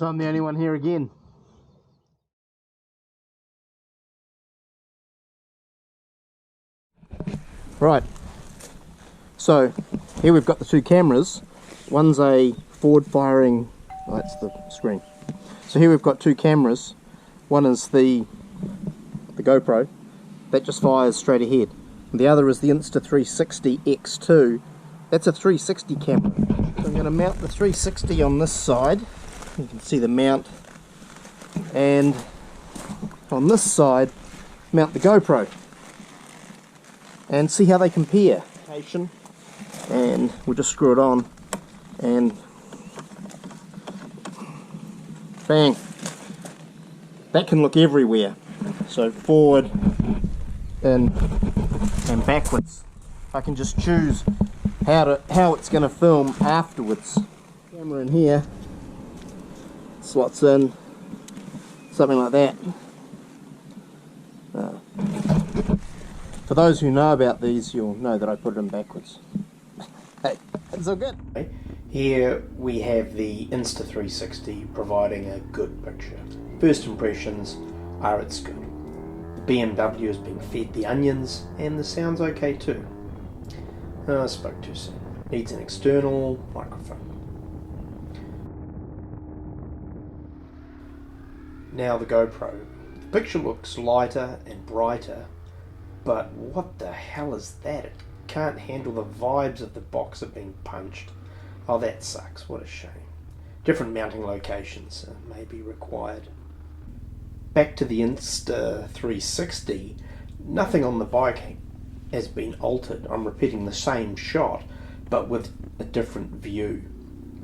So I'm the only one here again. Right, so here we've got the two cameras. One's a forward firing, oh, that's the screen. So here we've got two cameras. One is the GoPro, that just fires straight ahead. And the other is the Insta360 X2, that's a 360 camera. So I'm going to mount the 360 on this side, you can see the mount, and on this side mount the GoPro and see how they compare. And we'll just screw it on and bang, that can look everywhere, so forward and backwards. I can just choose how it's going to film afterwards. Camera in here slots in something like that. For those who know about these, you'll know that I put it in backwards. Hey, it's all good. Here we have the Insta360 providing a good picture. First impressions are it's good. The BMW has been fed the onions and the sound's okay too. I spoke too soon. Needs an external microphone. Now the GoPro. The picture looks lighter and brighter, but what the hell is that? It can't handle the vibes of the boxer being punched. Oh, that sucks. What a shame. Different mounting locations may be required. Back to the Insta360. Nothing on the bike has been altered. I'm repeating the same shot, but with a different view.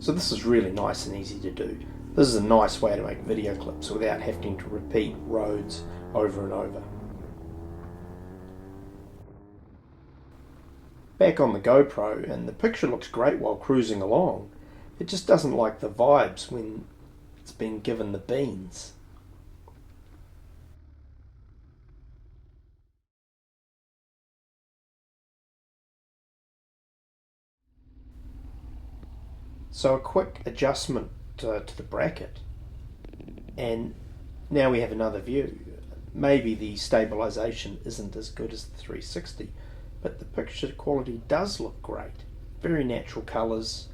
So this is really nice and easy to do. This is a nice way to make video clips without having to repeat roads over and over. Back on the GoPro, and the picture looks great while cruising along. It just doesn't like the vibes when it's been given the beans. So a quick adjustment to the bracket, and now we have another view. Maybe the stabilization isn't as good as the 360, but the picture quality does look great. Very natural colors,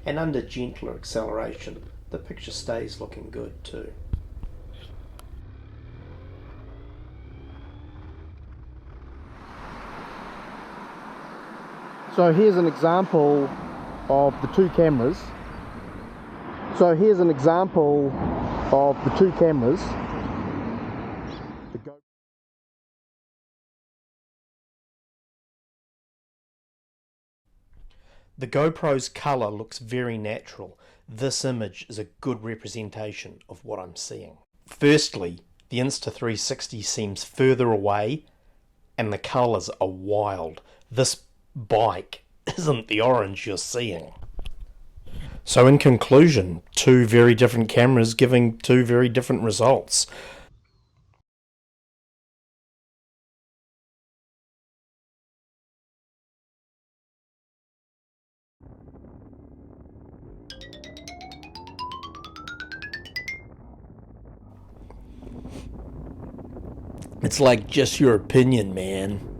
and under gentler acceleration the picture stays looking good too. So here's an example of the two cameras. The GoPro's colour looks very natural. This image is a good representation of what I'm seeing. Firstly, the Insta360 seems further away and the colours are wild. This bike isn't the orange you're seeing. So in conclusion, two very different cameras giving two very different results. It's like just your opinion, man.